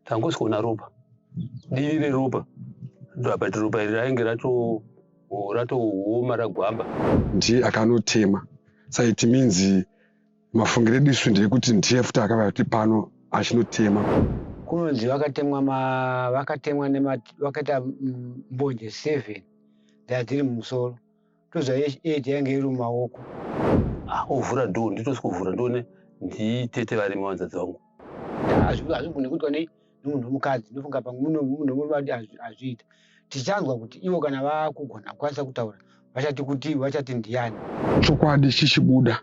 tangosikuona ropa divi reropa but ropa iri rainge ratooma ragwamba. Ndiye akanotema. So it means mafungiro edu isu ndeyekuti ndiye futi akauya kuti pano achinotema. Kunonzi vakaita mbonje 7 dziri mumusoro. Toza 8 yange iri mumaoko. Ovhura dhoo nditosikuvhura ndone nditete vari mavanzadzi vangu. Hazvigoni kuitwa nemunhu womukadzi. Ndofunga pamwe munhu wemurume azviita. Tichanzwa kuti ivo kana vakugona kukwanisa kutaura vachati kuti vachati ndiani. Chokwadi chichibuda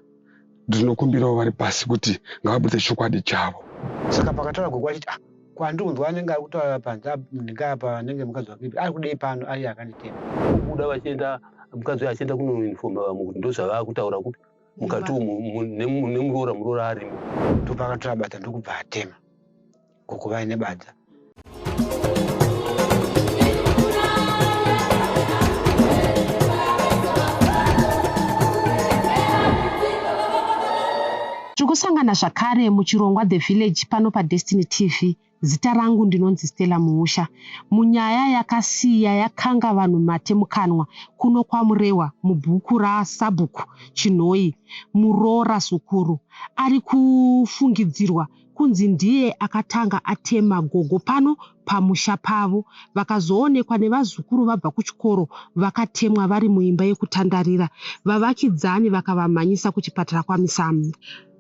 ndinokumbirawo vari pasi kuti ngavabudise chokwadi chavo. Saka pakataura Gogo achiti kwandinzwa anenge ari kutaura panze ndingapa nenge mukadzi wake ari kudei pano ari akanditema. Kubuda vachienda mukadzi uyu achienda kunoinifoma vamwe kuti ndozvava kutaura kupi mukati umu nemuroora arimo. Topakatora badza ndokubva atema. Gogo vaine badza. Kusangana zvakare muchirongwa The Village pano paDestiny TV. Zita rangu ndinonzi Stella Muusha. Munyaya yakasiya yakanga vanhu matemukanwa kuno kwamurewa mubhuku raSabhuku Chinhoi Muroora Sukuru ari kufungidzirwa kunzi ndiye akatanga atema Gogo pano pamusha pavo. Vakazoonekwa nevazukuru vabva kuchikoro vakatemwa vari muimba yekutandarira. Vavakidzani vakavamhanyisa kuchipatara kwaMusami.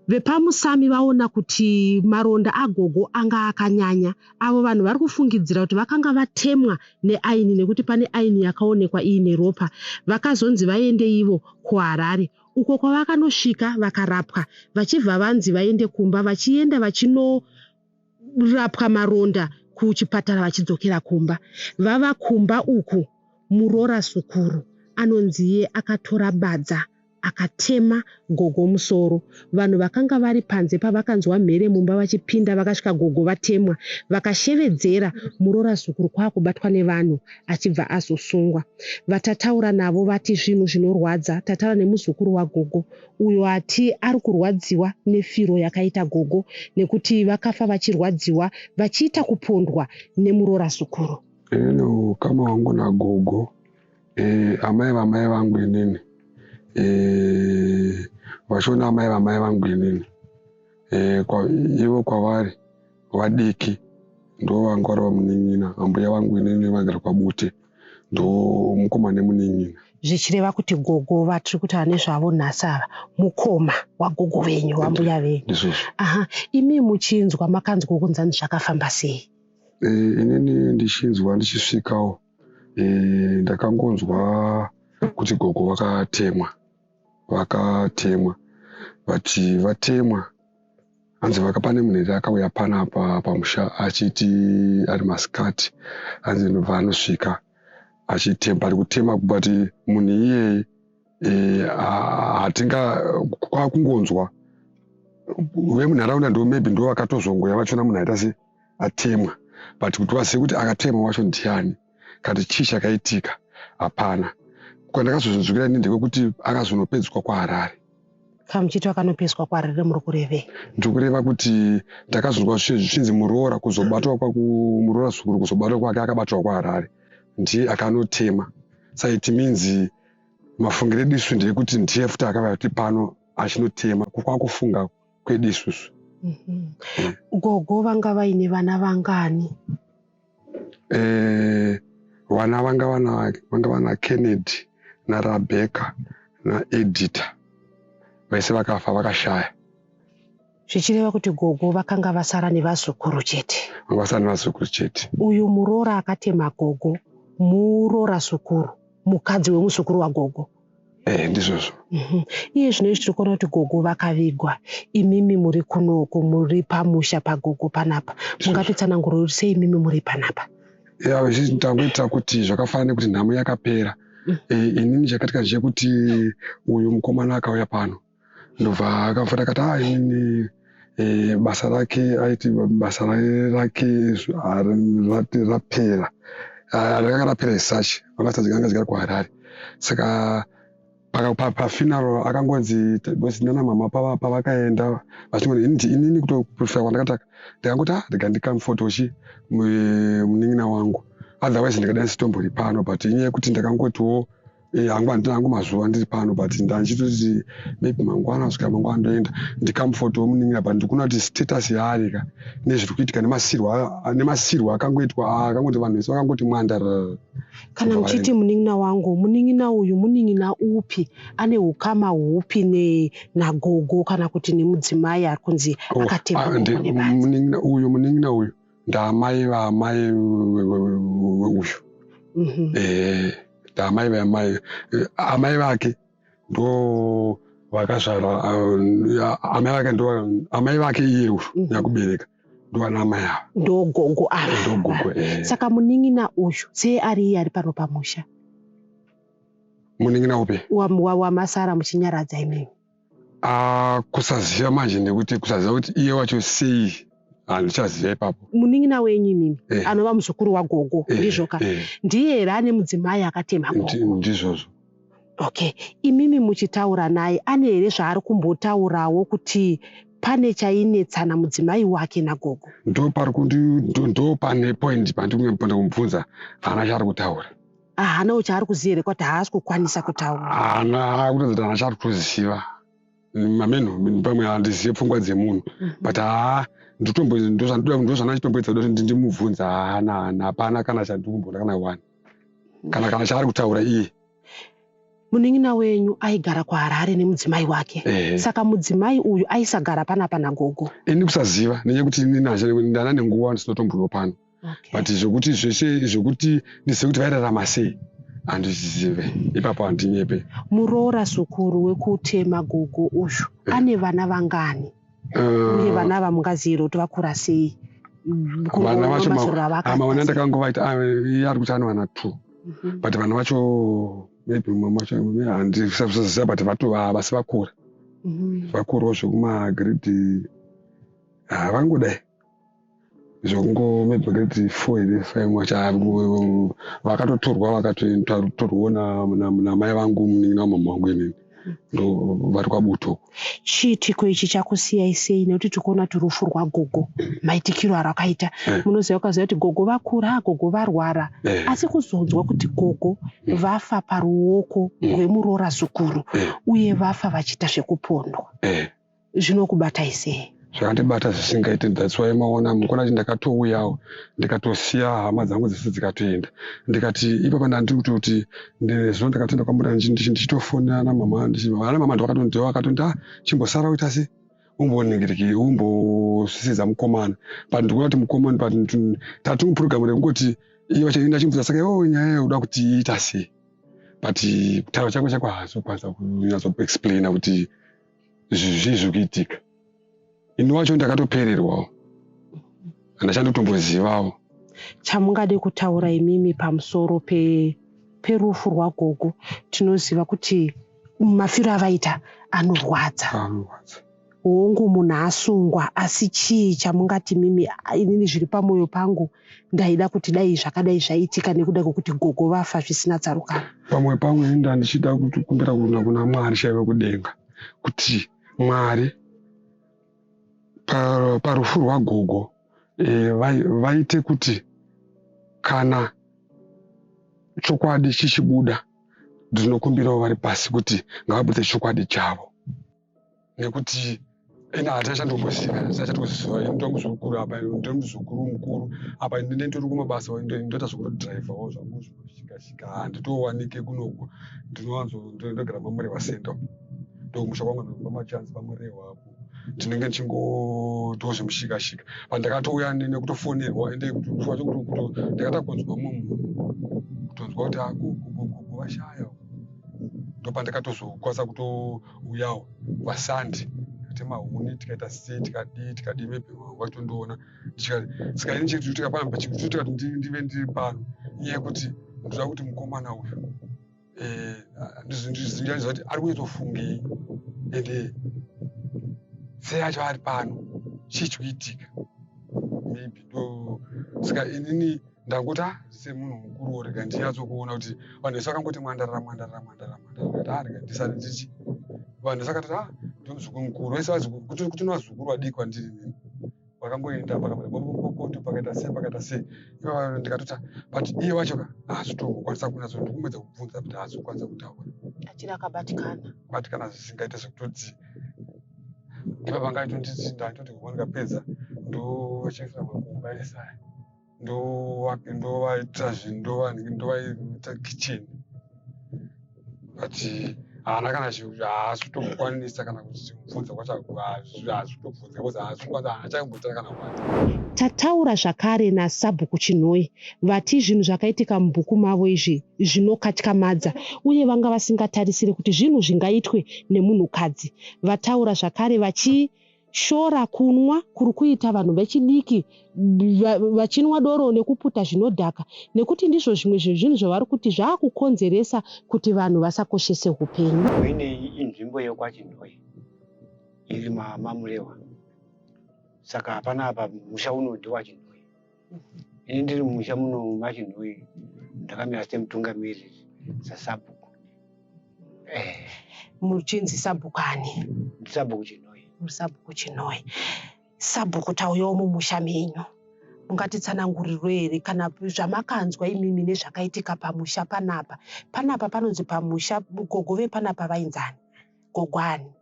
Vepamusami vaona kuti maronda aGogo anga akanyanya. Avo vanhu vari kufungidzira kuti vakanga vatemwa neaini nekuti pane aini yakaonekwa iine ropa. Vakazonzi vaende ivo kuHarare uko kwavakanosvika vakarapwa vachibva vanzi vaende kumba vachienda vachinorapwa maronda kuchipatara vachidzokera kumba. Vava kumba uku Muroora Sukuru anonzi iye akatora badza akatema Gogo musoro. Vanhu vakanga vari panze pavakanzwa mhere mumba vachipinda vakasvika Gogo vatemwa vakashevedzera Muroora Sukuru kwakubatwa nevanhu achibva azosungwa. Vatataura navo vati zvinhu zvinorwadza. Tataura nemuzukuru waGogo uyo ati ari kurwadziwa nefiro yakaita Gogo nekuti vakafa vachirwadziwa vachiita kupondwa neMuroora Sukuru. Kama wangu na Gogo amai vangu inini vashona amai vangu inini ivo kwavari vadiki ndo vanga vari vamunin'ina. Ambuya vangu inini vagara kwaBute ndo mukomana nemunin'ina. Zvichireva kuti Gogo vatiri kutaura nezvavo nhasi ava mukoma waGogo venyu wambuya venyu. Aha, imi muchinzwa makanzwa kunzani zvakafamba sei? Inini ndichinzwa ndichisvikawo ndakangonzwa kuti Gogo vakatemwa vati vatemwa hanzi vakapane munhu akauya panapa pamusha achiti ari masikati hanzi ndobva anosvika achitemba ari kutema but munhu iyeye hatinga kwakungonzwa vemunharaunda ndo maybe ndo vakatozongoya vachona munhu aita se atemwa but kuti vazive kuti akatemwa wacho ndiani kati chii chakaitika hapana. Kwandakazozvizvikira ini ndekuti akazonopedzwa kuHarare. Kamuchiti wakanopedzwa kuHarare muri kurevei? Ndikureva kuti ndakazonzwa zvichinzi Muroora kuzobatwa kwaMuroora Sukuru kuzobatwa kwake akabatwa kuHarare ndiye akanotema. So it means mafungiro edu isu ndeyekuti ndiye futi akauya kuti pano achinotema kwakufunga kwedu isusu. Gogo vanga vaine vana vangani? Vana vanga vana Kennedy naRebecca naEditha vese vakafa vakashaya. Zvichireva kuti Gogo vakanga vasara nevazukuru chete. Vasara nevazukuru chete. Uyu Muroora akatema Gogo Muroora Sukuru mukadzi wemuzukuru waGogo. Ndizvozvo. Iye zvino tiri kuona kuti Gogo vakavigwa. Imimi muri kunoku muri pamusha paGogo panapa. Mungatitsanangurira sei imimi muri panapa? Tangoita kuti zvakafanana kuti nhamo yakapera. Inini chakatika chekuti uyu mukomana akauya pano ndobva akamfura akati inini basa rake aiti basa rake rapera rakanga rapera research vakatadzi kanga dzigara kuHarare. Saka pafuneral akangonzi bosi nana mama pavakaenda vachingoti inini kutoprofera kwandakataka ndakangoti rega ndikamfotoshi munin'ina wangu otherwise ndikada ndisitombori pano but inyaya yekuti ndakangotiwo hangu mazuva ndiri pano but ndanchitoti maybe mangwana kusvika mangwana ndoenda ndikamufotowo munin'ina but ndikuona kuti status yaarika nezviri kuitika nemasirwo akangoitwa akangoti vanhu vese vakangoti mwandarara. Kana muchiti munin'ina wangu, munin'ina uyu munin'ina upi, ane ukama hupi nagogo kana kuti nemudzimai ari kunzi akatemwa munin'ina uyu ndaamai vaamai uyu ndaamai vaamai amai vake ndo vakazvara amai vake iye uyu nyakubereka ndovana amai ava ndogogo ava. Saka munin'ina uyu sei ari iye ari pano pamusha? Munin'ina upi wamasara muchinyaradza imimi? Kusaziva manje nekuti kusaziva kuti iye wacho sei handichaziva ipapo. Munin'ina wenyu imimi anova muzukuru wagogo ndizvoka ndiye here ane mudzimai akatema gogo? Ndizvozvo. Okay, imimi muchitaura naye ane here zvaari kumbotaurawo kuti pane chainetsana mudzimai wake nagogo? Ndo pane point pandikuenda kumubvunza haana chaari kutaura. Haana chaari kuziva here kuti haasi kukwanisa kutaura? Haana kutadza kuti haana chaari kuziva. Mameno pamwe handizive pfungwa dzemunhu but ndozvana chitomboedza kuti ndimubvunza hapana kana chandikumbona kana wani kana chaari kutaura iye. Munin'ina wenyu aigara kuHarare nemudzimai wake. Saka mudzimai uyu aisagara panapa nagogo? Ini kusaziva nenyaya yekuti ndana nenguva ndisinotomboyo pano. But zvokuti zveshe zvokuti ndizive kuti vairarama sei handizive ipapo handinyepe. Muroora zukuru wekutema gogo uyu ane vana vangani? Uye vana vamungaziva kuti vakura sei? Vana vacho maona ndakangovaita iye ari kuti ane vana 2 but vana vacho maybe mamacho handisaziva but vatova vasi vakura vakurawo zvekumagrade vangodai zvokungo maybe grade 4 here 5 vakatotorwa vakatotorwawo namai vangu munin'ina wamama wangu inini ndo vari kwabuto. Chiitiko ichi chakusiyai sei? Nekuti tikuona kuti rufu rwagogo maitikiro arakaita munoziva ukaziva kuti gogo vakura gogo varwara asi kuzonzwa kuti gogo vafa paruoko rwemuroora zukuru uye vafa vachiita zvekupondwa zvinokubatai sei? Zvakandibata zvisingaite that's why maona mukona kuti ndakatouyawo ndikatosiya hama dzangu dzese dzikatoenda ndikati ipapa ndandiri kuti ndezvo ndakatoenda kwambuda ndichitofonera namama ndivakatonda chimbosara uita se umboningiriki umbosvisidza mukomana but ndikuona kuti mukomana but tati mupurogiramu rekungoti iye ndachimubvunza saka nyaya yokuda kuti iita sei but kutaura changu chako haasi kukwanisa kunyatsoexplaina kuti zvizvi zviri kuitika. Ini wacho ndakatopererwawo handachandi kutombozivawo. Chamungade kutaura imimi pamusoro perufu rwagogo? Tinoziva kuti mafiro avaita anorwadza. Hongu munhu asungwa asi chii chamungati mimi inini zviri pamwoyo pangu ndaida kuti dai zvakadai zvaitika nekuda kwekuti gogo vafa zvisina tsarukano? Pamwe pangu ndichida kukumbira kuna Mwari chaive kudenga kuti Mwari parufu rwagogo vaite kuti kana chokwadi chichibuda ndinokumbirawo vari pasi kuti ngavabudise chokwadi chavo nekuti ina hatachandomboziva sachatoziva ndombo zvikuru apa ndombo zvikuru mukuru apa ndinendori kumabasa ndoita zvekudhiraivhawo zvangu zvinosvikasvika handitowanike kunoko ndinogara mamure vasenda ndomusha kwangu pamachanzi pamurehwa apo ndinenge ndichingotiwo zvimushikashika pandakatouya nekutofonerwa ende ndakata kunzwa munhu kutonzwa kuti gogo vashaya ndopandakatozokwanisa kutouyawo vasandi temahuni tikaita sei tikadii maybe watondoona saka ini chekutika pamba chikutika kuti ndive ndiri pano inyaya yekuti ndoda kuti mukomana uyu ndizviziva kuti ari kuitofungei ende sei acho ari pano chii chikuitika maybe saka inini Ndakuti semunhu mukuru rega ndinyatso kuona kuti vanhu vese vakangoti mwandarara rega ndisati ndichi vanhu vese vakati ndomuzukuru mukuru vese kuti novazukuru vadiki kwandiri nini vakangoenda pakaita sei ivo ndikatoti but iye wacho haazvitokwanisa kunatso ndikumedza kubvunza kuti haazokwanisa kutaura achiri akabatikana zvisingaite sekutoti ipapa ngaitonditi ndaitoti ndikapedza ndovachefura makumba esaya ndovaita ndovaita kitchen but haana kana haazvitokwanisa kana kuti mubvunza kwacho haazvitobvunza bcause haachambotara kana kwati. Tataura zvakare naSabhuku Chinhoyi vati zvinhu zvakaitika mubhuku mavo izvi zvinokatyamadza uye vanga vasingatarisiri kuti zvinhu zvingaitwe nemunhukadzi. Vataura zvakare vachishora kunwa kuri kuita vanhu vechidiki vachinwa doro nekuputa zvinodhaka nekuti ndizvo zvimwe zvezvinhu zvavari kuti zvaakukonzeresa kuti vanhu vasakoshese upenyu. Ine inzvimbo yekwaChinhoyi iri mamurewa saka hapana apa musha uno ndewaChinhoyi. Ini ndiri musha muno maChinhoyi ndakamira semutungamiriri saSabhuku. Muchinzi Sabhuku ani? Sabhuku Chinhoyi. Sabhuku Chinhoyi. Sabhuku tauyawo mumusha menyu. Mungatitsanangurirwe here kana zvamakanzwa imimi nezvakaitika pamusha panapa. Panapa panonzi pamusha gogo vepanapa vainzani? Gogwani.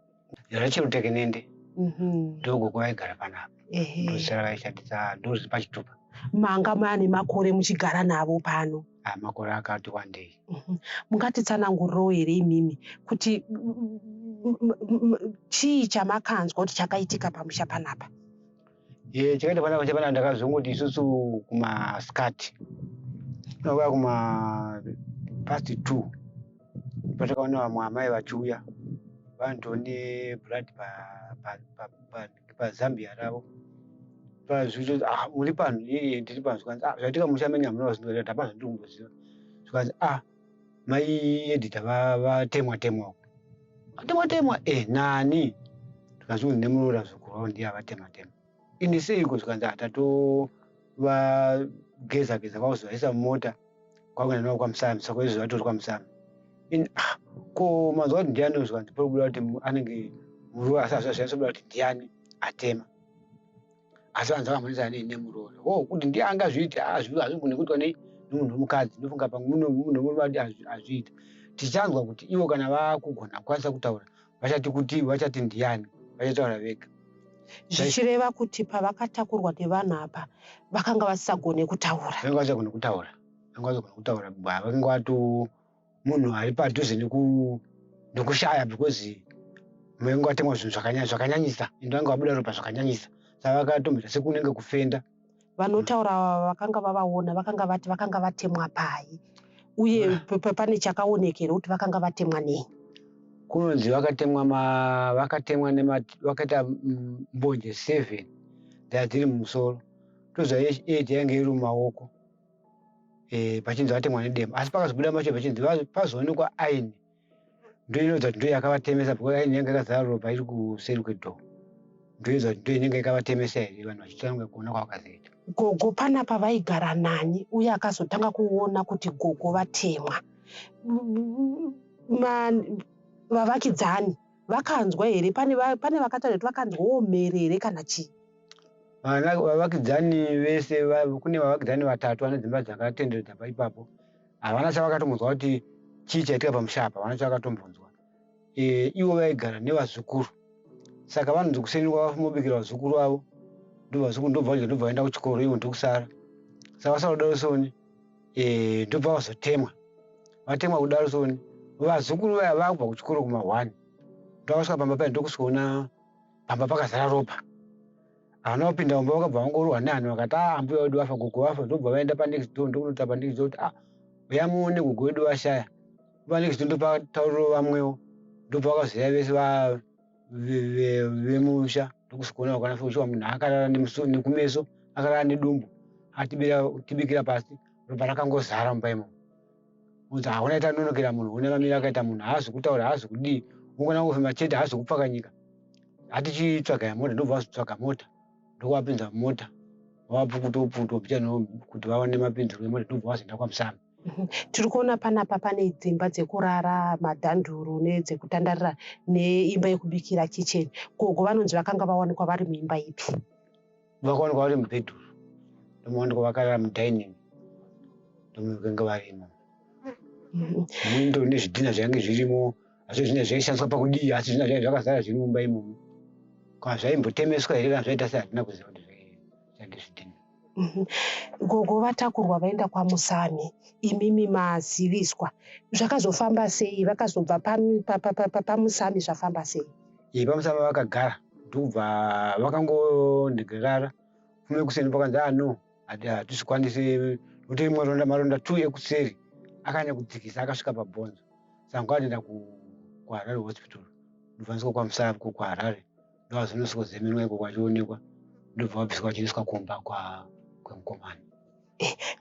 Rachel Tekenende. Ndogogo vaigara panapa. Ndosara vaishandisa ndozi pachitupa. Manga mane makore muchigara navo pano? Makore akati wandei. Mungatitsanangurirewo here imimi kuti chii chamakanzwa kuti chakaitika pamusha panapa? Chakaita panapa chapana ndakazongoti isusu kumasikati. Tinouya kuma past 2. Patakaona vamwe amai vachiuya. Vanotone blood pazambia ravo. Pazvicho muri pano ndiri pano zvikanzi zvatika musha menyu hamunaziva kuti hapana zvandiri kumboziva. Zvikanzi mai edita vatemwa nani. Zvikanzi nemuroora zvikuru vavo ndiye avatema. Ini seiko zvikanzi tatovageza kwauzovaisa mumota kwakuenda navo kwaMusami saka izvo vatori kwaMusami. Ko mazuva kuti ndiani zvikanzi pobuda kuti anenge muruva asi zvaizobhuda kuti ndiani atema. Asi vanhu vakamhoresa nemuroora kuti ndiye angazviita hazvigoni kuitwa nemunhu womukadzi. Ndofunga pamwe munhu womuruvadi hazviita. Tichanzwa kuti ivo kana vakugona kukwanisa kutaura vachati kuti vachati ndiani vachataura vega. Zvichireva kuti pavakatakurwa nevanhu apa vakanga vasisagone kutaura. Vakanga vasisagone kutaura. Vakanga vato munhu ari padhuze nekushaya because mwenga watemwa zvinhu zvakanyanyisa. Ndo vanga vabuda ropa zvakanyanyisa. Saka vakatomboita sekunenge kufenda. Vanotaura vakanga vavaona vakanga vati vakanga vatemwa pai uye pane chakaonekera kuti vakanga vatemwa nei? Kunonzi vakaita mbonje 7 dziri mumusoro. Toziva 8 yange iri mumaoko. Pachinzi vatemwa nedemba asi pakazobuda macho pachinzi pazoonekwa aini ndoinoudza kuti ndo yakavatemesa because aini yange yakazara ropa iri kuseri kwedhoo. Ndoinzwa kuti ndo inenge yakavatemesa here vanhu vachitanga kuona kwavakazoita. Gogo panapa vaigara nani uye akazotanga kuona kuti gogo vatemwa. Vavakidzani vakanzwa here? Pane vakataura kuti vakanzwawo mherere kana chii? Vavakidzani vese kune vavakidzani 3 vane dzimba dzakatenderedza paipapo. Havana chavakatombonzwa kuti chii chaitika pamusha apa, havana chavakatombonzwa. Ivo vaigara nevazukuru. Saka vanonzi kuseni kwavafumobikira vazukuru vavo. Ndobva vaenda kuchikoro ivo ndokusara. Saka vasara kudaro soni ndobva vazotemwa. Vatemwa kudaro soni. Vazukuru vaya vakubva kuchikoro kuma 1. Ndovasvika pamba paya ndokusona pamba pakazara ropa. Havana kupinda mumba vakabva vangorohwa nevanhu vakati ambuya wedu wafa, gogo wafa. Ndobva vaenda panext door ndokunoti panext door kuti uya muone gogo wedu washaya. Panext door ndopataurirawo vamwewo. Ndobva vakazoya vese vemusha ndokusikuona vakanafa uchiwa munhu akarara nekumeso akarara nedumbu atibikira pasi ropa rakangozara mumba imomo. Kuti hauna itanonokera munhu une mamiro akaita munhu haazi kutaura haazi kudii ungona kufema chete haazi kupfakanyika. Hatichitsvaga mota ndobva vazotsvaga mota ndokuvapinza mumota vapukutoputo pichano kuti vaone mapinziro emoti ndobva vazoenda kwamusana. Tiri kuona panapa pane dzimba dzekurara, madhanduru nedzekutandarira neimba yekubikira kicheni. Gogo vanonzi vakanga vawanikwa vari muimba ipi? Vakawanikwa vari mubhedhuru, ndomawanikwa vakarara mudhainingi, ndomukanga varimo. Mwindo nezvidhina zvainge zvirimo, asi zvinenge zvaishandiswa pakudii, asi zvinenge zvaive zvakazara zviri mumba imomo. Kana zvaimbotemeswa here kana zvaita sehatina kuziva kuti zvainge zvidhina. Gogo vatakurwa vaenda kwaMusami, imimi maziviswa. Zvakazofamba sei? Vakazobva paMusami zvafamba sei? PaMusami vakagara, ndobva vakangondigarara. Fume kuseni pakanzi no, hatisikwanisi kuti maronda 2 ekuseri akanya kudzikisa akasvika pabhonzo. Saka kwatoenda kuHarare hospital. Ndobva kwaMusami kuHarare. Ndovazonozemenwa iko kwachionekwa. Ndobva vabviswa vachiiswa kumba kwemukomana.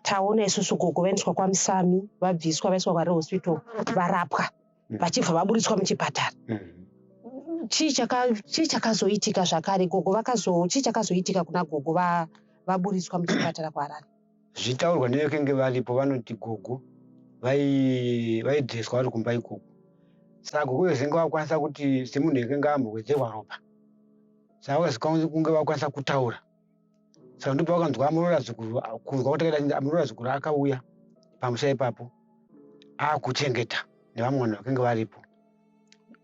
Taona isusu gogo vaendeswa kwaMusami, vabviswa vaiswa kuHarare hospital, varapwa, vachibva vaburitswa muchipatara. Chii chakazoitika zvakare gogo? Chii chakazoitika kuna gogo vaburitswa muchipatara kuHarare? Zvitaurwa nevekenge varipo vanoti gogo vaidheswa vari kumba ikoko. Saka gogo vezenge vakwanisa kuti semunhu ekenge ambowedzerwa ropa. Saka vakazikwanisa kunge vakwanisa kutaura. Saka ndobva vakanzwa Murora Zukuru, kunzwa kuti Murora Zukuru akauya pamusha ipapo akuchengeta nevamwe vanhu vakenge varipo.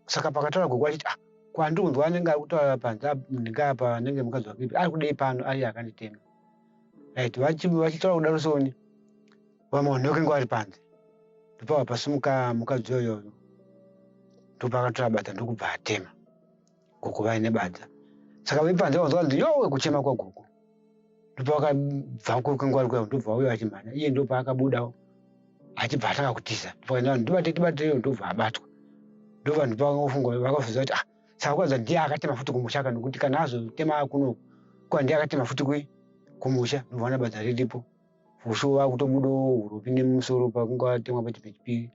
Saka pakataura gogo achiti kwandiunzwa anenge ari kutaura panze ndinge apa anenge mukadzi wapipi ari kudei pano ari akanditema. Right, vachitaura kudaro soni vamwe vanhu vakenge vari panze. Ndobva vapasimuka mukadzi iyoyo, ndobva akatora badza ndokubva atema gogo vaine badza. Saka vepanze vanzwa kunzi yowe kuchema kwagogo. Ndobva vakabva kwekenge vari kuya, ndobva vauya vachimhanya. Iye ndobva akabudawo achibva atanga kutiza. Ndobva ndobva abatwa. Ndobva ndopavakafunga vakafunga kuti saka kwanza ndiye akatema futi kumusha kana nokuti kana azotema kuno kwa ndiye akatema futi kumusha. Ndobva vana badza riripo. Vusvo vakutobudawo huropi nemusoro pakunge vatemwa pachipechipiri.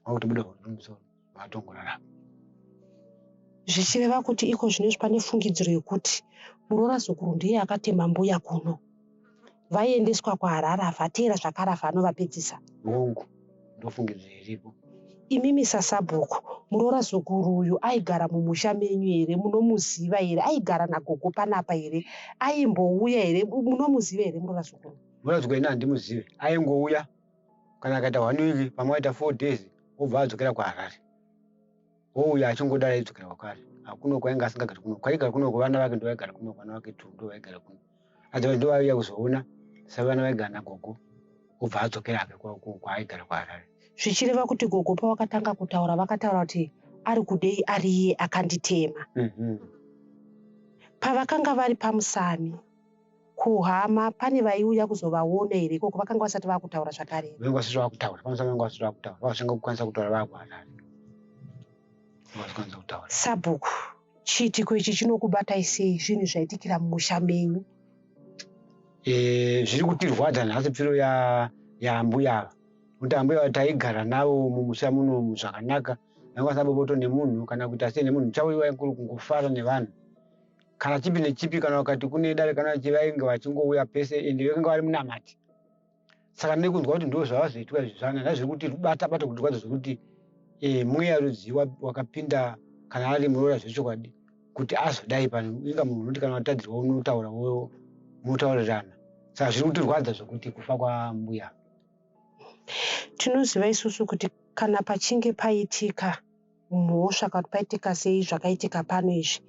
Vakutobuda huropi nemusoro vatongorarama. Zvichireva kuti iko zvinezvi pane fungidziro yekuti Murora Zukuru ndiye akatema mbuya kuno. Vaiendeswa kuHarare afatera zvakare anovapedzisa. Hongu ndofungidziro iripo. Imimi saSabhuku, Murora Zukuru uyu aigara mumusha menyu here? Munomuziva here? Aigara nagogo panapa here? Aimbouya here? Munomuziva here Murora Zukuru? Murora Zukuru ina handimuzive. Aingouya kana akaita 1 week pamwe aita 4 days obva adzokera kuHarare. Ouya achingodara eidzokera kwakare. Hakuno kwainge asingagari kuno. Kwaigara kuno vana vake ndovaigara kuno, vana vake 2 ndovaigara kuno. Asi ndovaiuya kuzoona savana vaigara nagogo obva adzokera kwaaigara kuHarare. Zvichireva kuti gogo pavakatanga kutaura vakataura kuti ari kudei ari iye akanditema. Pavakanga vari paMusami kuHama pane vaiuya kuzovaona here? Koko vakanga vasati vakutaura zvakare? Vanga vasati vakutaura. Pamusami vanga vasati vakutaura. Vakasvanga kukwanisa kutaura vakuHarare. Vakakwanisa kutaura. Sabhuku, chiitiko ichi chinokubatai sei? Zvinhu zvaitikira mumusha menyu? Zviri kutirwadza nhasi pfiro yaambuya ava. Kuti ambuya ava taigara navo mumusha munomu zvakanaka. Vaingosamba bopoto nemunhu kana kuti asiyene nemunhu chaiva kuri kungofara nevanhu. Kana chipi nechipi kana wakati kune dare kana vainge vachingouya pese ende vakanga vari munamati. Saka nekunzwa kuti ndo zvavazoitwa izvi zvana nazviri kuti bata kuti kwadzo zvokuti mweya ruziva wakapinda kana ari Murora zvechokwadi kuti azodai pano inga munhu unoti kana watadzirwa unotaura unotaurirana. Saka zviri kutirwadza zvokuti kufa kwambuya. Tinoziva isusu kuti kana pachinge paitika mhosva kana paitika sei zvakaitika pano izvi,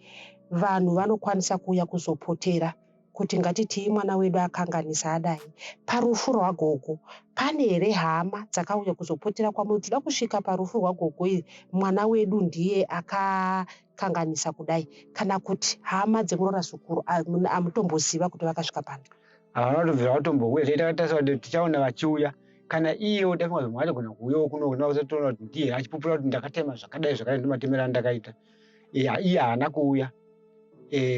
vanhu vanokwanisa kuuya kuzopotera kuti ngatiti mwana wedu akanganisa adai. Parufu rwagogo pane here hama dzakauya kuzopotera kwamuri? Toda kusvika parufu rwagogo iri mwana wedu ndiye akakanganisa kudai, kana kuti hama dzeMurora Zukuru amutomboziva kuti vakasvika pano? Vanotobvira vatombouya taitakatariswa kuti tichaona vachiuya. Kana iyewo taifunga kuti achigona kuuyawo kuno kuti vazotoona kuti ndiye achipupura kuti ndakatema zvakadai zvakadai ndomatemera andakaita. Iye haana kuuya.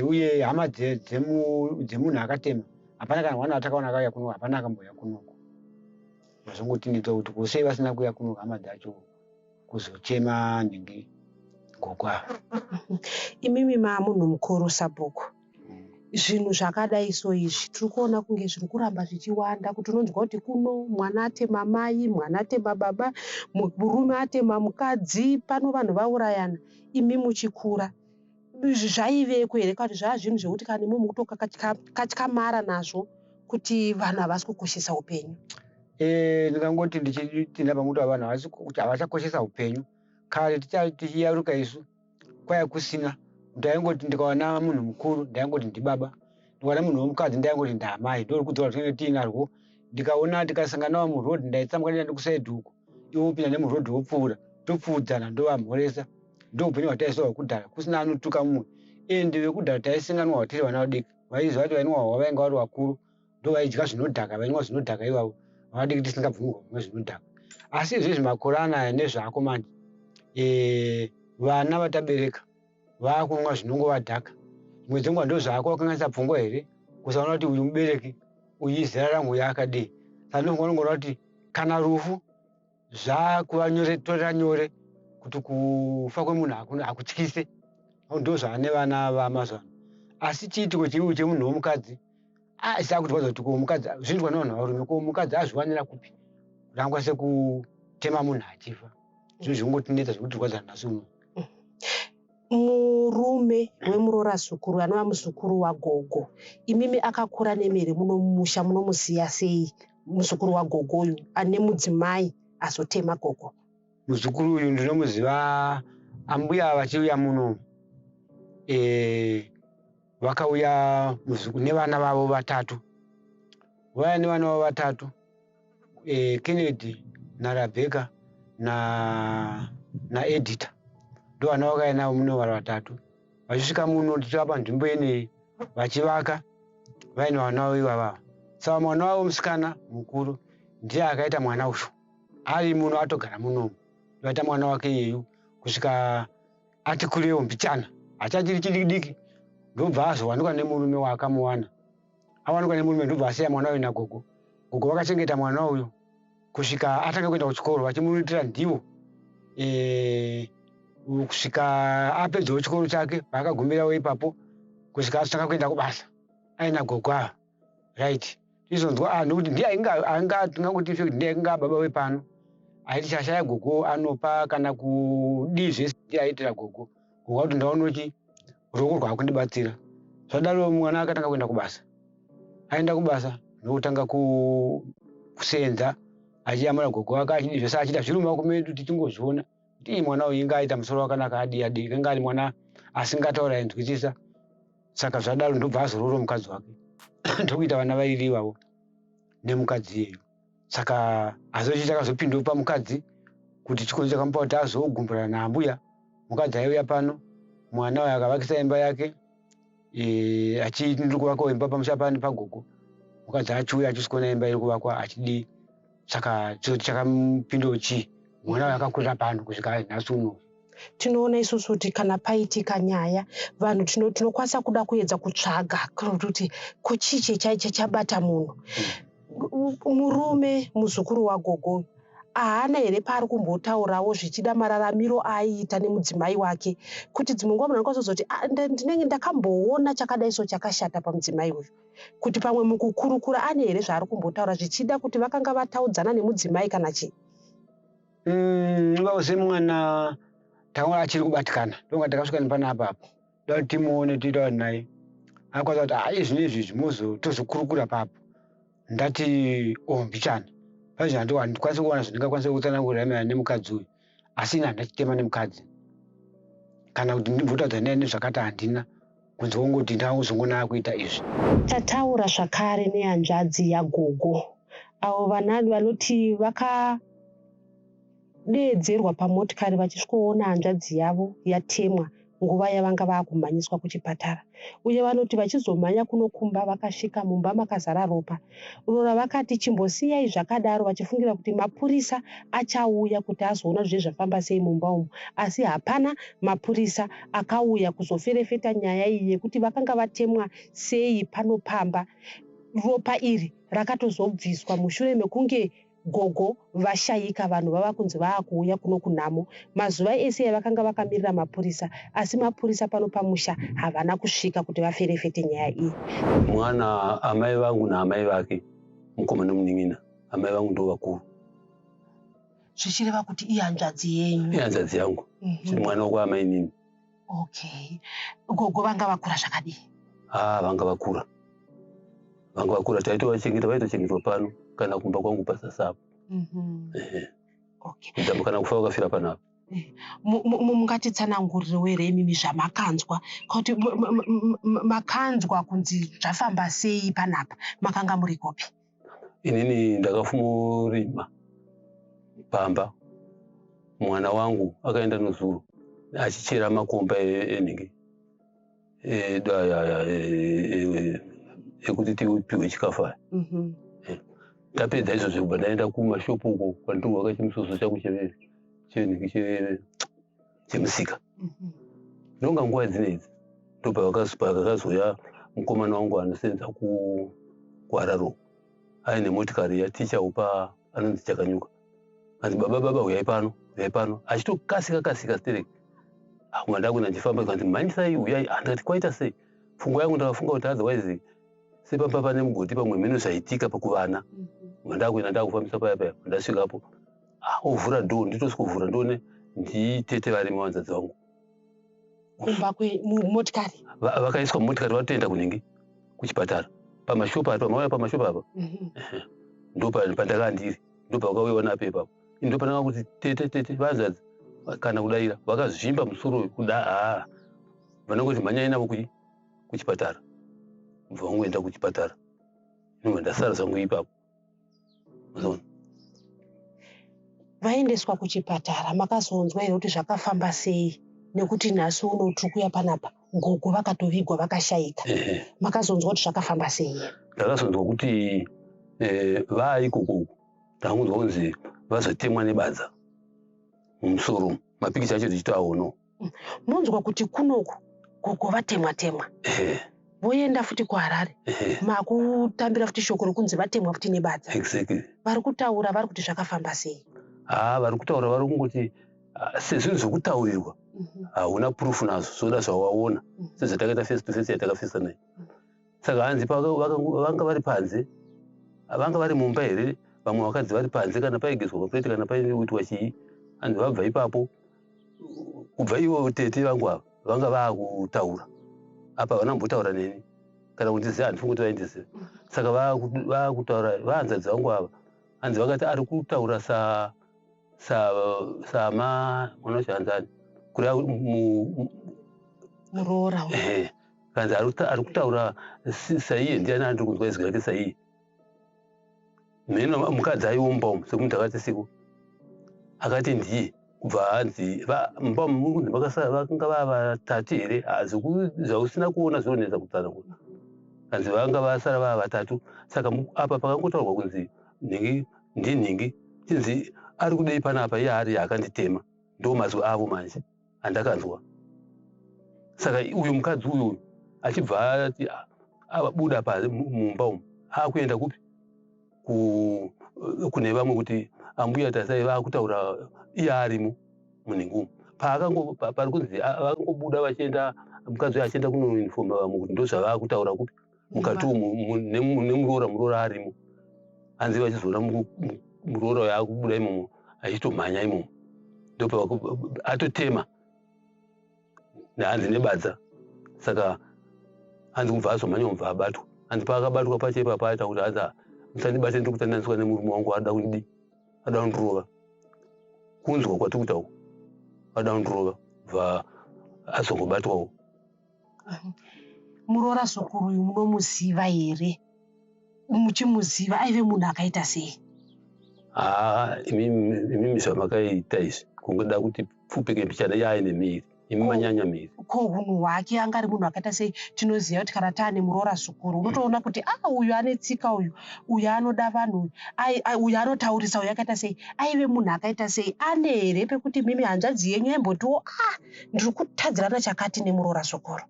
Uye hama dzemunhu akatema hapana kana mwana atakaona akauya kuno, hapana akambouya kunoko. Zvazongotinidza kuti kusei vasina kuuya kuno hama dzacho kuzochema nhingi gogo ava. Imimi maamunhu mukuru Sabhuku, zvinhu zvakadai so izvi tiri kuona kunge zviri kuramba zvichiwanda, kuti unonzwa kuti kuno mwana atema mai, mwana atema baba, murume atema mukadzi, pano vanhu vaurayana imi muchikura. Zvaiveko here kuti zvaa zvinhu zvekuti kana imi mukutokatyamara nazvo kuti vanhu havasi kukoshesa upenyu? Ndingangoti ndichitinda pamuti wavanhu havachakoshesa upenyu. Kare tichiyaruka isu kwaya kusina, ndaingoti ndikaona munhu mukuru ndaingoti ndibaba, ndikaona munhu womukadzi ndaingoti ndaamai. Ndori kudzora tinenge tiinarwo. Ndikaona tikasanganawo murodhi ndaitsamuka ndienda kusaidhi uko, iwo upinda nemurodhi wopfuura, topfuudzana ndovamhoresa. Ndoupenyu hwataisiwa hwekudhara, kusina anotuka mumwe. Ende vekudhara taisinganwa tiri vana vadiki, vaiziva kuti vainwa hwava vainga vari vakuru, ndovaidya zvinodhaka, vainwa zvinodhaka ivavo, vanadiki tisingabvumi kumwa zvinodhaka. Asi izvezvi makore anaya nezvaako manje, vana vatabereka vakumwa zvinongovadhaka. Dzimwe dzenguva ndozvaako wakanganisa pfungwa here, kusaona kuti uyu mubereki, uyu izera rangu yaakadei. Saka ndongoona kuti kana rufu zvakuvatorera nyore kuti kufa kwemunhu hakutyise. Ndozvaane vana vamazuva ano. Asi chiitiko chiriwo chemunhu womukadzi, saakuti kwaza kuti womukadzi zvinoitwa nevanhu varume, ko mukadzi azviwanira kupi kuti angakwanise kutema munhu achifa. Zvino zvingotinetsa zvekuti rwadza nhasi uno. Murume wemurora zukuru anova muzukuru wagogo, imimi akakura nemere munomusha munomuziya sei muzukuru wagogo uyu ane mudzimai azotema gogo? Muzukuru uyu ndinomuziva ambuya vachiuya muno, vakauya nevana vavo vatatu. Vaya nevana vavo vatatu, Kennedy naRabeka naEdita, ndo vana vakauya navo muno vari vatatu. Vachisvika muno tichivapa nzvimbo ineyi vachivaka, vaine vana vavo ivava. Saka mwana wavo musikana mukuru ndiye akaita mwana uyu, ari muno atogara munomu. Vaita mwana wake iyeyu kusvika ati kurewo mbichana, hachachiri chidiki, ndobva azowanikwa nemurume waakamuwana. Awanikwa nemurume ndobva asiya mwana uyu nagogo. Gogo vakachengeta mwana uyu kusvika atanga kuenda kuchikoro, vachimuritira ndivo kusvika apedzawo chikoro chake, vaakagumirawo ipapo kusvika atanga kuenda kubasa aina gogo ava. Right, tizonzwa nokuti ndiye tingangoti ndiye ainga baba wepano. Aiti chashaya gogo anopa kana kudii zvese ndiaitira gogo. Gogo kuti ndaonochi ruoko rwakundibatsira. Zvadaro mwana akatanga kuenda kubasa. Aenda kubasa ndokutanga kusenza achiyamura gogo wake achidii zvese achida zviri mumaoko medu tichingozviona. Kuti mwana uyu inga aita musoro wakanaka adii kanga ari mwana asingataura ainzwisisa. Saka zvadaro ndobva azororo mukadzi wake. Ndokuita vana vairi ivavo nemukadzi iyeyu. Saka azochi chakazopindawo pamukadzi kuti chikoro chakamupa kuti azogumburana naambuya. Mukadzi aiuya pano, mwana uyu akavakisa imba yake, achiti ndiri kuvakawo imba pamusha pani pagogo. Mukadzi achiuya achisikuona imba iri kuvakwa achidii. Saka choti chakamupindawo chii, mwana uyu akakurira pano kusvika nhasi uno. Tinoona isusu kuti kana paitika nyaya vanhu tinokwanisa kuda kuedza kutsvaga kuti kuchiche chaiche chabata munhu. Murume muzukuru wagogo haana here paari kumbotaurawo zvichida mararamiro aiita nemudzimai wake, kuti dzimwe nguva munhu anokwanisa kuzoti ndinenge ndakamboona chakadai so chakashata pamudzimai uyu, kuti pamwe mukukurukura ane here zvaari kumbotaura zvichida kuti vakanga vataudzana nemudzimai kana chii? Ngauze mwana taura achiri kubatikana, ndonga takasvika nepanapa apo. Ndoda kuti timuone tiitaura naye. Akwanisa kuti zvinezvi tozokurukura papo. Ndati mbichana. Pazvino handikwanisi kuwana zvandingakwanisa kutsanangurira nemukadzi uyu. Asi ina handachitema nemukadzi. Kana kuti ndimbotaudza naye nezvakati handina. Kunze kwongoti ndakuzongoona kuita izvi. Tataura zvakare nehanzvadzi yagogo. Avo vanoti vakadeedzerwa pamotikari vachisvikoona hanzvadzi yavo yatemwa nguva yavanga vakumhanyiswa kuchipatara. Uye vanoti vachizomhanya kunokumba vakasvika mumba makazara ropa. Urora vakati chimbosiyai zvakadaro vachifungira kuti mapurisa achauya kuti azoona zvafamba sei mumba umu. Asi hapana mapurisa akauya kuzoferefeta nyaya iyi yekuti vakanga vatemwa sei panopamba. Ropa iri rakatozobviswa mushure mekunge gogo vashayika, vanhu vava kunzi vaakuuya kuno kunhamo. Mazuva ese vakanga vakamirira mapurisa, asi mapurisa pano pamusha havana kusvika kuti vaferefete nyaya iyi. Mwana amai vangu naamai vake, mukomana munin'ina, amai vangu ndo vakuru. Zvichireva kuti ihanzvadzi yenyu? Ihanzvadzi yangu, chiri mwana wokwaamai nini. Okay. Gogo vanga vakura zvakadii? Vanga vakura. Vanga vakura, vaitochengetwa pano kana kumba kwangu pasasapo. Okay. Kudamba kana kufa vakafira panapo. Mungatitsanangurire here imimi zvamakanzwa, kuti makanzwa kunzi zvafamba sei panapa, makanga muri kopi? Inini ndakafumurima pamba. Mwana wangu akaenda nozuro achichera makomba enhingi ekuti tipiwe chikafu aya. Tapedza izvozvo kubva ndaenda kumashopu uko kwandirwaka chimusoso changu chenhingi chemusika. Ndonga nguva dzinedzi ndobva pakazouya mukomana wangu anosenza kuHararo aine motikari yaticha upa anonzi Chakanyuka. Anzi baba uyai pano achitokasika stereki. Mwana wangu ndachifamba kanzi mhanyisai uyai, ndikati kwaita sei? Pfungwa yangu ndakafunga kuti otherwise sepamba pane mugodi pamwe mhino zvaitika pakuvana. Mwana wangu ndakufambisa paya ndasvikapo ovhura dhoo, nditosvikuvhura ndoone nditete varimo vanzadzi vangu. Kumba kwemotikari? Vakaiswa motikari vatoenda kunhingi kuchipatara. Pamashopu apa. Ndo pandakanga ndiri. Ndo pakauyawo napepa. Ndo pandanga kuti tete vanzadzi kana kudayira vakazvimba musoro kuda vanongoti mhanyai navo kuchipatara. Mubva vangoenda kuchipatara. Ndobva ndasara zvangu ipapo. Vaendeswa kuchipatara, makazonzwa here kuti zvakafamba sei? Nekuti nhasi uno tiri kuya panapa gogo vakatovigwa vakashayika. Makazonzwa kuti zvakafamba sei? Ndakazonzwa kuti vaikoko ndakunzwa kunzi vazotemwa nebadza mumusoro, mapikicha acho tichitoaono. Monzwa kuti kunoku gogo vatemwa. Voenda futi kuHarare. Makutambira futi shoko rokunzi vatemwa futi nebadza. Exactly. Vari kutaura vari kuti zvakafamba sei? Vari kutaura vari kungoti sezvinhu zvokutaurirwa hauna proof nazvo, zvoda zvawaona sezvatakaita face to face yatakafesa naye. Saka hanzi vanga vari panze, vanga vari mumba here, vamwe vakadzi vari panze kana paigezwa mapureti kana paitwa chii. Hanzi vabva ipapo, kubva ivo tete vangu ava vanga vaakutaura. Apa vanambotaura neni kana kundiziva, handifungi kuti vaindiziva. Saka vaakutaura vahanzadzi vangu ava. Hanzi vakati ari kutaura unozivanzani kuri muroora. Kanzi ari kutaura saiye, ndiani andiri kunzwa izwi rake saiye. Mhino mukadzi aiomba umu semunhu akati siku akati ndiye. Kubva hanzi mumba muri kunzi vakanga vavatatu here, zvausina kuona zvinonetsa kutsanangura. Hanzi vanga vasara vava vatatu. Saka apa pakangotaurwa kunzi ndinhingi chinzi ari kudei panapa iye ari akanditema, ndo mazwi avo manje andakanzwa. Saka uyu mukadzi uyu achibva abuda mumba umu akuenda kupi kune vamwe kuti ambuya tasai vakutaura iye arimo munhingi umu. Pari kunzi vakangobuda vachienda, mukadzi uyu achienda kunoinifoma vamwe kuti ndozvavakutaura kupi mukati umu nemuroora arimo. Hanzi vachizoona muroora uyo akubuda imomo achitomhanya imomo, ndo atotema nehanzi nebadza. Saka hanzi kubva azomhanya mubva abatwa. Hanzi paakabatwa pacho ipapo aita kuti hanzi musandibate ndiri kutandaniswa nemurume wangu ada kundirova. Kunzwa kwati kuita uku ada kundirova, bva azongobatwawo. Muroora zukuru uyu munomuziva here? Muchimuziva aive munhu akaita sei? Imimi zvamakaita izvi kungoda kuti pfupike mbichana yaine miri, imi manyanya miri. Ko hunhu hwake anga ari munhu akaita sei? Tinoziva kuti kana taane muroora zukuru unotoona kuti uyu ane tsika, uyu anoda vanhu, uyu anotaurisa, uyu akaita sei? Aive munhu akaita sei? Ane here pekuti mimi hanzvadzi yenyu aimbotiwo ndiri kutadzirana chakati nemuroora zukuru?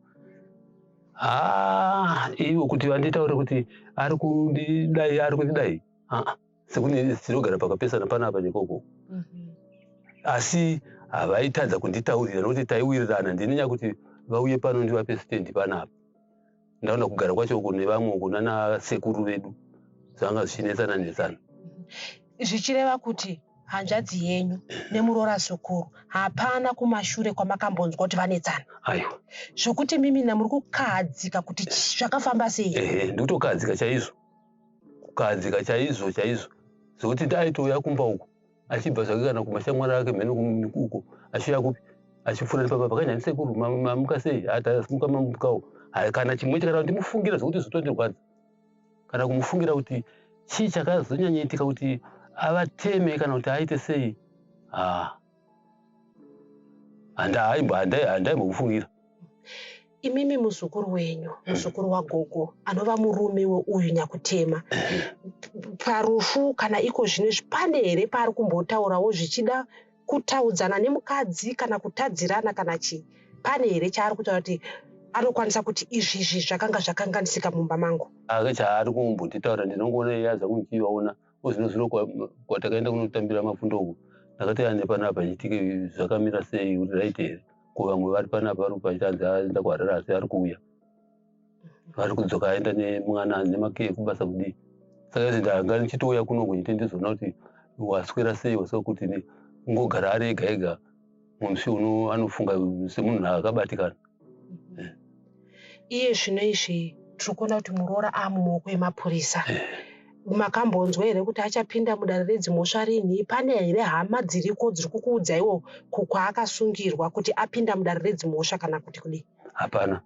Ivo kuti vanditaure kuti ari kundidai, sekuti tinogara pakapesana panapa nekoko. Asi havaitadza kunditaurira nokuti taiwirirana ndinenya kuti vauye pano ndivape stendi panapa. Ndaona kugara kwacho uko nevamwe uko nana sekuru vedu zvanga zvichinetsana. Zvichireva kuti hanzvadzi yenyu nemuroora zukuru hapana kumashure kwamakambonzwa kuti vanetsana. Aiwa. Zvokuti mimi muri kukahadzika kuti zvakafamba sei? Ndikutokahadzika chaizvo. Kukahadzika chaizvo. Zvokuti taitouya kumba uko achibva zvake kana kumashamwari ake mhene uko achiuya kupi achifura nepapa pakanyani sekuru mamuka sei atasimuka mamukawo. Kana chimwe chakada ndimufungira zvokuti zvotondirwadza. Kana kumufungira kuti chii chakazonyanyitika kuti avateme kana kuti aite sei. Handaimboufungira. Imimi muzukuru wenyu, muzukuru wagogo, anova murume uyu Nyakutema. Parufu kana iko zvine zvipande here paari kumbotaurawo zvichida kutaudzana nemukadzi kana kutadzirana kana chii? Pane here chaari kutaura kuti anokwanisa kuti izvi zvakanga zvakanganisika mumba mangu? Chaari kumbonditaura ndinongoona yaza kunichivaona zvino kwatakaenda kunotambira mafundo uku. Ndakati ane panapa chitike zvakamira sei kuti raite here. Kuvamwe vari panapa vari pachanzi aenda kwarara asi ari kuuya. Vari kudzoka aenda nemwana nemakeye kubasa kudii. Saka ndanga ndichitouya kuno kunyite ndizoona kuti waswera sei wasa kuti ngogara ari ega munhu anofunga semunhu akabatikana. Iye zvino izvi tiri kuona kuti muroora amumaoko emapurisa. Makambonzwa here kuti achapinda mudare redzimhosva rinhi? Pane here hama dziriko dziri kukuudzaiwo kwaakasungirwa kuti apinda mudare redzimhosva kana kuti kudii? Hapana.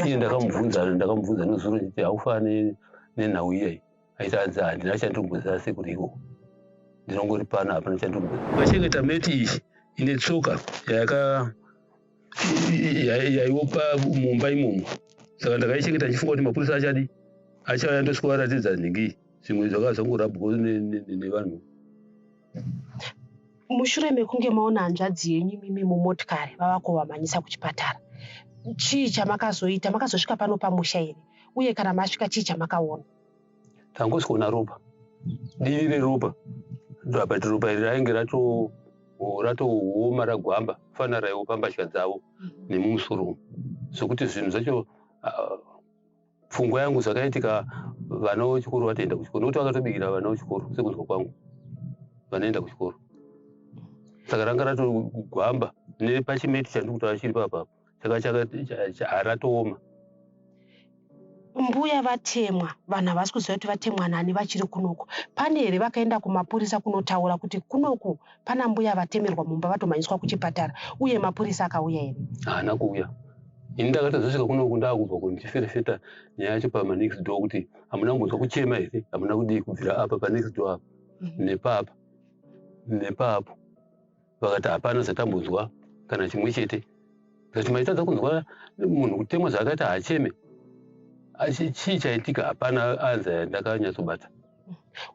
Iye ndakamubvunza nezuro nditi haufani nenhau iyai. Aiti hanzi handina chandimbozisa sekuru ikoko. Ndinongori pana hapana chandimbozisa. Vachengeta meti iyi ine tsoka yaiwopa mumba imomo. Saka ndakaichengeta ndichifunga kuti mapurisa achadi achauya ndosvika varatidza nhingi zvimwe zvakazongorabwa nevanhu. Mushure mekunge maona hanzvadzi yenyu mimi mumotikari vava kuvamhanyisa kuchipatara, chii chamakazoita? Makazosvika pano pamusha here? Uye kana masvika chii chamakaona? Tangosikuona ropa, divi reropa. Bhati ropa iri rainge ratooma ragwamba fana raiwopa mbatya dzavo nemumusoro. Zvokuti zvinhu zvacho pfungwa yangu zvakaitika vana vechikoro vatoenda kuchikoro. Nokuti vakatobikira vana vechikoro sekunzwa kwangu vanoenda kuchikoro. Saka ranga ratogwamba nepachimeti chandiri kutaura chiri papapo haratooma. Mbuya vatemwa, vanhu havasi kuziva kuti vatemwa nani vachiri kunoko. Pane here vakaenda kumapurisa kunotaura kuti kunoku pana mbuya vatemerwa mumba vatomhanyiswa kuchipatara, uye mapurisa akauya here? Haana kuuya. Ini ndakatozosvika kunoku ndakubva kundiferefeta nyaya yacho pamanext door kuti hamuna kumbonzwa kuchema here, hamuna kudii kubvira apa panext door apa nepapo. Vakati hapana zvatambonzwa kana chimwe chete. Zati maitadza kunzwa munhu kutemwa zvakaita hacheme. Chii chaitika? Hapana anza ndakanyatsobata.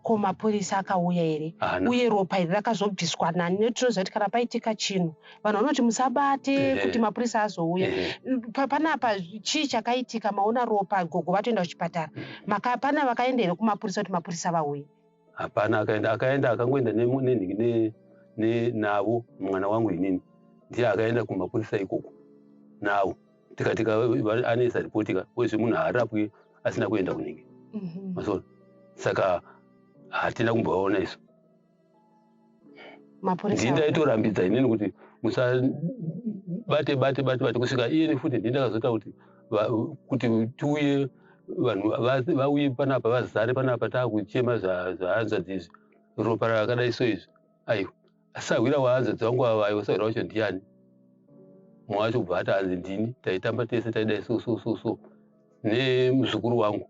Ko mapurisa akauya here? Uye ropa iri rakazobviswa nani? Netoziva kuti kana paitika chinhu vanhu vanoti musabate kuti mapurisa azouya. Panapa chii chakaitika? Maona ropa gogo vatoenda kuchipatara. Pana vakaenda here kumapurisa kuti mapurisa vauye? Hapana, akaenda akangoenda navo mwana wangu inini. Ndiye akaenda kumapurisa ikoko navo. Tikatika anesa ripotika wezve munhu haarapwi asina kuenda kunenge. Masona. Saka hatina kumboona isu. Ndini ndaitorambidza inini kuti musabate kusvika iye nefuti ndini ndakazota kuti tiuye vanhu vauye panapa vazare panapa taakuchema zvahanzvadzi izvi. Ropa rakadai so izvi. Aiwa. Asahwira wahanzvadzi vangu ava aiwasahwira wacho ndiani? Mumwe wacho kubva ati hanzi ndini taitamba tese taidai so nemuzukuru wangu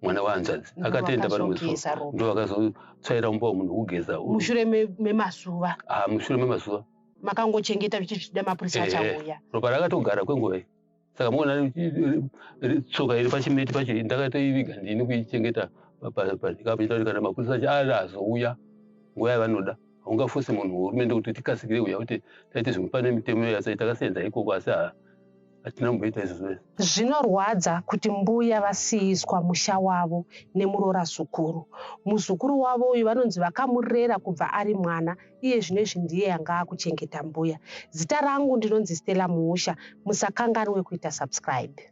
mwana wahanzvadzi akatenda pano musoro ndo vakazotsvaira mumba wemunhu kugeza. Mushure memazuva? Mushure memazuva. Makangochengeta zvichida mapurisa achauya? Ropa rakatogara kwenguva iyi. Saka muona tsoka iri pachimeti pacho ndakatoiviga ndini kuichengeta panyika kuti kana mapurisa azouya nguva yavanoda. Haungafose munhu hurumende kuti tikasikire uya kuti taite zvimwe pane mitemo yasai takasenza ikoko asi hatina kumboita izvozvo. Zvinorwadza kuti mbuya vasiyiswa musha wavo nemuroora zukuru. Muzukuru wavo uyu vanonzi vakamurera kubva ari mwana, iye zvinezvi ndiye yanga akuchengeta mbuya. Zita rangu ndinonzi Stella Muusha. Musakanganwe kuita subscribe.